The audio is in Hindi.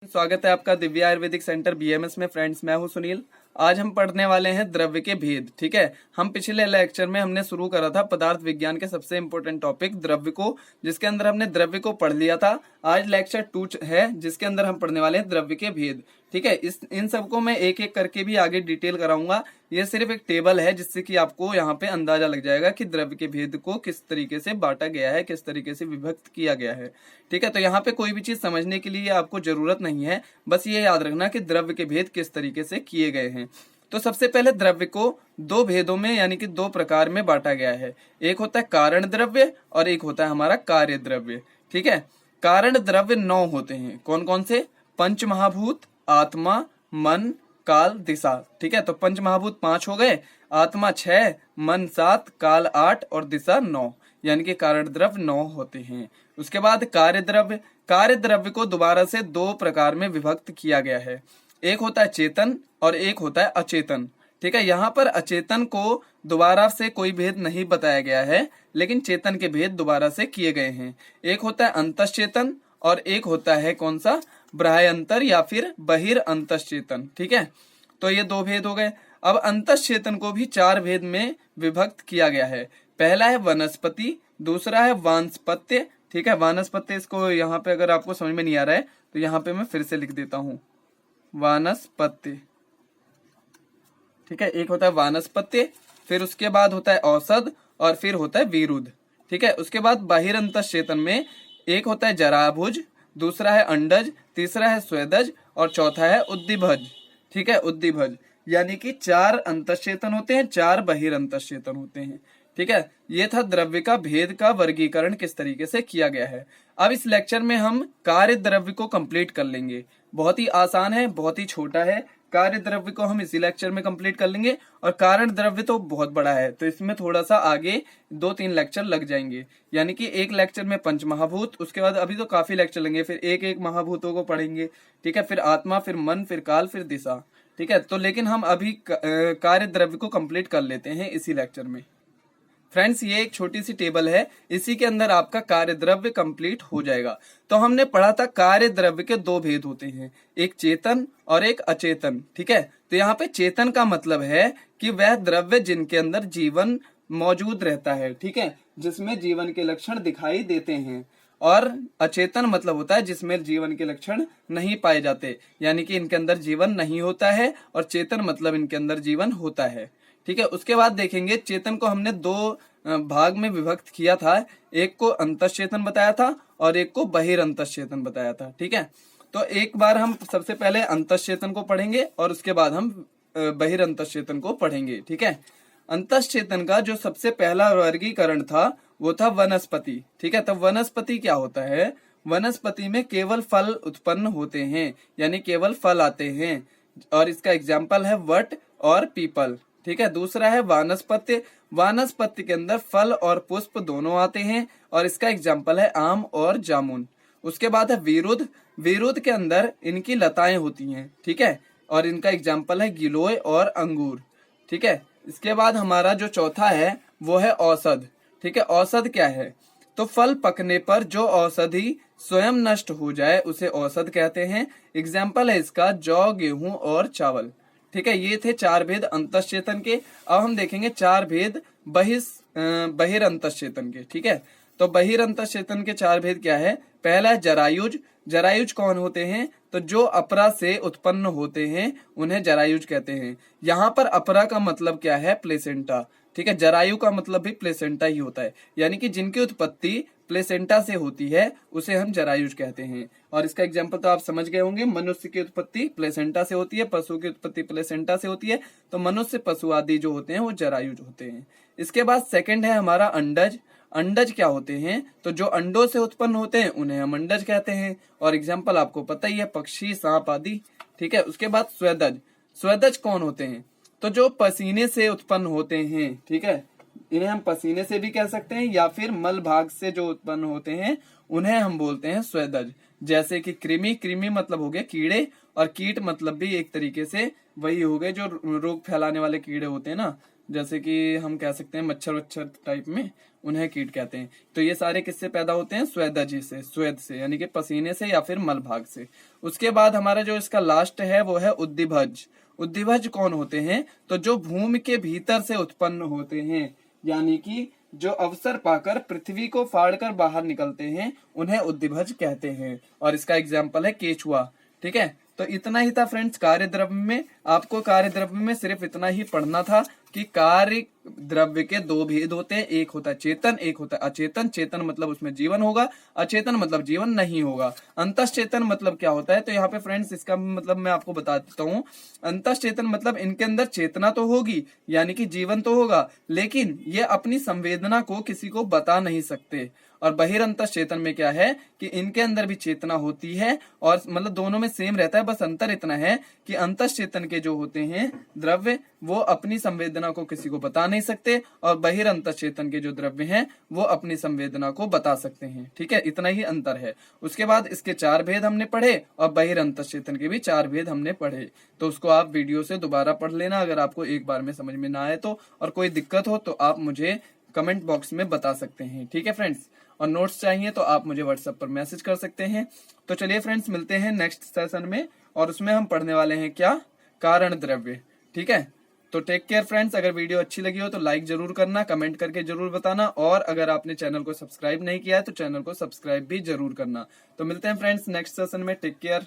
स्वागत है आपका दिव्या आयुर्वेदिक सेंटर बीएमएस में। फ्रेंड्स, मैं हूं सुनील। आज हम पढ़ने वाले हैं द्रव्य के भेद। ठीक है, हम पिछले लेक्चर में हमने शुरू करा था पदार्थ विज्ञान के सबसे इंपॉर्टेंट टॉपिक द्रव्य को, जिसके अंदर हमने द्रव्य को पढ़ लिया था। आज लेक्चर 2 है जिसके अंदर हम पढ़ने वाले हैं द्रव्य के भेद। ठीक है, इन सबको मैं एक एक करके भी आगे डिटेल कराऊंगा। ये सिर्फ एक टेबल है जिससे कि आपको यहाँ पे अंदाजा लग जाएगा कि द्रव्य के भेद को किस तरीके से बांटा गया है, किस तरीके से विभक्त किया गया है। ठीक है, तो यहाँ पे कोई भी चीज समझने के लिए आपको जरूरत नहीं है, बस ये याद रखना कि द्रव्य के भेद किस तरीके से किए गए हैं। तो सबसे पहले द्रव्य को दो भेदों में यानी कि दो प्रकार में बांटा गया है। एक होता है कारण द्रव्य और एक होता है हमारा कार्य द्रव्य। ठीक है, कारण द्रव्य 9 होते हैं। कौन कौन से? पंच महाभूत, आत्मा, मन, काल, दिशा। ठीक है, तो पंच महाभूत 5 हो गए, आत्मा 6, मन 7, काल 8 और दिशा 9, यानी कि कारण द्रव्य 9 होते हैं। उसके बाद कार्य द्रव्य। कार्य द्रव्य को दोबारा से दो प्रकार में विभक्त किया गया है। एक होता है चेतन और एक होता है अचेतन। ठीक है, यहाँ पर अचेतन को दोबारा से कोई भेद नहीं बताया गया है, लेकिन चेतन के भेद दोबारा से किए गए हैं। एक होता है अंतश्चेतन और एक होता है कौन सा? बाह्यंतर या फिर बहिर्अंतश्चेतन। ठीक है, तो ये दो भेद हो गए। अब अंतश्चेतन को भी 4 भेद में विभक्त किया गया है। पहला है वनस्पति, दूसरा है वानस्पत्य। ठीक है, वानस्पत्य, इसको यहाँ पे अगर आपको समझ में नहीं आ रहा है तो यहाँ पे मैं फिर से लिख देता हूँ, वानस्पत्य। ठीक है, एक होता है वानस्पत्य, फिर उसके बाद होता है औषध और फिर होता है विरुद्ध। ठीक है, उसके बाद बहिरंतश्चेतन में एक होता है जराभुज, दूसरा है अंडज, तीसरा है स्वेदज और चौथा है उद्दीभज। ठीक है, उद्दीभज, यानी कि 4 अंतश्चेतन होते हैं, 4 बहिरंतश्चेतन होते हैं। ठीक है, ये था द्रव्य का भेद का वर्गीकरण किस तरीके से किया गया है। अब इस लेक्चर में हम कार्य द्रव्य को कंप्लीट कर लेंगे। बहुत ही आसान है, बहुत ही छोटा है। कार्य द्रव्य को हम इसी लेक्चर में कंप्लीट कर लेंगे और कारण द्रव्य तो बहुत बड़ा है, तो इसमें थोड़ा सा आगे 2-3 लेक्चर लग जाएंगे। यानी कि एक लेक्चर में पंच महाभूत, उसके बाद अभी तो काफी लेक्चर लेंगे, फिर एक एक महाभूतों को पढ़ेंगे। ठीक है, फिर आत्मा, फिर मन, फिर काल, फिर दिशा। ठीक है, तो लेकिन हम अभी कार्य द्रव्य को कंप्लीट कर लेते हैं इसी लेक्चर में। फ्रेंड्स, ये एक छोटी सी टेबल है, इसी के अंदर आपका कार्य द्रव्य कंप्लीट हो जाएगा। तो हमने पढ़ा था कार्य द्रव्य के 2 भेद होते हैं, एक चेतन और एक अचेतन। ठीक है, तो यहाँ पे चेतन का मतलब है कि वह द्रव्य जिनके अंदर जीवन मौजूद रहता है। ठीक है, जिसमें जीवन के लक्षण दिखाई देते हैं। और अचेतन मतलब होता है जिसमें जीवन के लक्षण नहीं पाए जाते, यानी कि इनके अंदर जीवन नहीं होता है, और चेतन मतलब इनके अंदर जीवन होता है। ठीक है, उसके बाद देखेंगे चेतन को हमने 2 भाग में विभक्त किया था। एक को अंतश्चेतन बताया था और एक को बहिरंतश्चेतन बताया था। ठीक है, तो एक बार हम सबसे पहले अंतश्चेतन को पढ़ेंगे और उसके बाद हम बहिरंतश्चेतन को पढ़ेंगे। ठीक है, अंतश्चेतन का जो सबसे पहला वर्गीकरण था वो था वनस्पति। ठीक है, तो वनस्पति क्या होता है? वनस्पति में केवल फल उत्पन्न होते हैं, यानी केवल फल आते हैं, और इसका एग्जाम्पल है वट और पीपल। ठीक है, दूसरा है वानस्पत्य। वानस्पत्य के अंदर फल और पुष्प दोनों आते हैं, और इसका एग्जाम्पल है आम और जामुन। उसके बाद है विरुद्ध। विरुद्ध के अंदर इनकी लताएं होती हैं। ठीक है, और इनका एग्जाम्पल है गिलोय और अंगूर। ठीक है, इसके बाद हमारा जो चौथा है वो है औषध। ठीक है, औषध क्या है? तो फल पकने पर जो औषधि स्वयं नष्ट हो जाए उसे औषध कहते हैं। एग्जाम्पल है इसका जौ, गेहूं और चावल। ठीक है, ये थे 4 भेद अंतश्चेतन के। अब हम देखेंगे 4 भेद बहिरंतश्चेतन के। ठीक है, तो बहिरंतश्चेतन के 4 भेद क्या है? पहला है जरायुज। जरायुज कौन होते हैं? तो जो अपरा से उत्पन्न होते हैं उन्हें जरायुज कहते हैं। यहाँ पर अपरा का मतलब क्या है? प्लेसेंटा। ठीक है, जरायु का मतलब भी प्लेसेंटा ही होता है, यानी कि जिनकी उत्पत्ति प्लेसेंटा से होती है उसे हम जरायुज कहते हैं। और इसका एग्जांपल तो आप समझ गए होंगे, मनुष्य की उत्पत्ति प्लेसेंटा से होती है, पशु की उत्पत्ति प्लेसेंटा से होती है, तो मनुष्य, पशु आदि जो होते हैं वो जरायुज होते हैं। इसके बाद सेकंड है हमारा अंडज। अंडज क्या होते हैं? तो जो अंडों से उत्पन्न होते हैं उन्हें हम अंडज कहते हैं, और एग्जाम्पल आपको पता ही है, पक्षी, सांप आदि। ठीक है, उसके बाद स्वेदज। स्वेदज कौन होते हैं? तो जो पसीने से उत्पन्न होते हैं। ठीक है, इन्हें हम पसीने से भी कह सकते हैं, या फिर मल भाग से जो उत्पन्न होते हैं उन्हें हम बोलते हैं स्वेदज। जैसे कि कृमि। कृमि मतलब हो गए कीड़े, और कीट मतलब भी एक तरीके से वही हो गए जो रोग फैलाने वाले कीड़े होते हैं ना, जैसे कि हम कह सकते हैं मच्छर वच्छर टाइप में, उन्हें कीट कहते हैं। तो ये सारे किससे पैदा होते हैं? स्वेदज से, स्वेद से, यानी कि पसीने से या फिर मल भाग से। उसके बाद हमारा जो इसका लास्ट है वो है उद्दीभज। उद्दीभज कौन होते हैं? तो जो भूमि के भीतर से उत्पन्न होते हैं, यानी कि जो अवसर पाकर पृथ्वी को फाड़कर बाहर निकलते हैं, उन्हें उद्दीभज कहते हैं। और इसका एग्जाम्पल है केचुआ। ठीक है, तो इतना ही था फ्रेंड्स कार्य द्रव्य में। आपको कार्य द्रव्य में सिर्फ इतना ही पढ़ना था कि कार्य द्रव्य के दो भेद होते हैं, एक होता है चेतन, एक होता है अचेतन। चेतन मतलब उसमें जीवन होगा, अचेतन मतलब जीवन नहीं होगा। अंतश्चेतन मतलब क्या होता है? तो यहाँ पे फ्रेंड्स इसका मतलब मैं आपको बता देता हूँ। अंतश्चेतन मतलब इनके अंदर चेतना तो होगी, यानी कि जीवन तो होगा, लेकिन ये अपनी संवेदना को किसी को बता नहीं सकते। और बहिरंतश्चेतन में क्या है कि इनके अंदर भी चेतना होती है, और मतलब दोनों में सेम रहता है, बस अंतर इतना है कि अंतश्चेतन के जो होते हैं द्रव्य वो अपनी संवेदना को किसी को बता नहीं सकते, और बहिरंतश्चेतन के जो द्रव्य हैं वो अपनी संवेदना को बता सकते हैं। ठीक है, इतना ही अंतर है। उसके बाद इसके 4 भेद हमने पढ़े, और बहिरंतश्चेतन के भी 4 भेद हमने पढ़े। तो उसको आप वीडियो से दोबारा पढ़ लेना अगर आपको एक बार में समझ में ना आए तो, और कोई दिक्कत हो तो आप मुझे कमेंट बॉक्स में बता सकते हैं। ठीक है फ्रेंड्स, और नोट्स चाहिए तो आप मुझे व्हाट्सएप पर मैसेज कर सकते हैं। तो चलिए फ्रेंड्स, मिलते हैं नेक्स्ट सेशन में, और उसमें हम पढ़ने वाले हैं क्या? कारण द्रव्य। ठीक है, तो टेक केयर फ्रेंड्स। अगर वीडियो अच्छी लगी हो तो लाइक जरूर करना, कमेंट करके जरूर बताना, और अगर आपने चैनल को सब्सक्राइब नहीं किया है तो चैनल को सब्सक्राइब भी जरूर करना। तो मिलते हैं फ्रेंड्स नेक्स्ट सेशन में। Take care.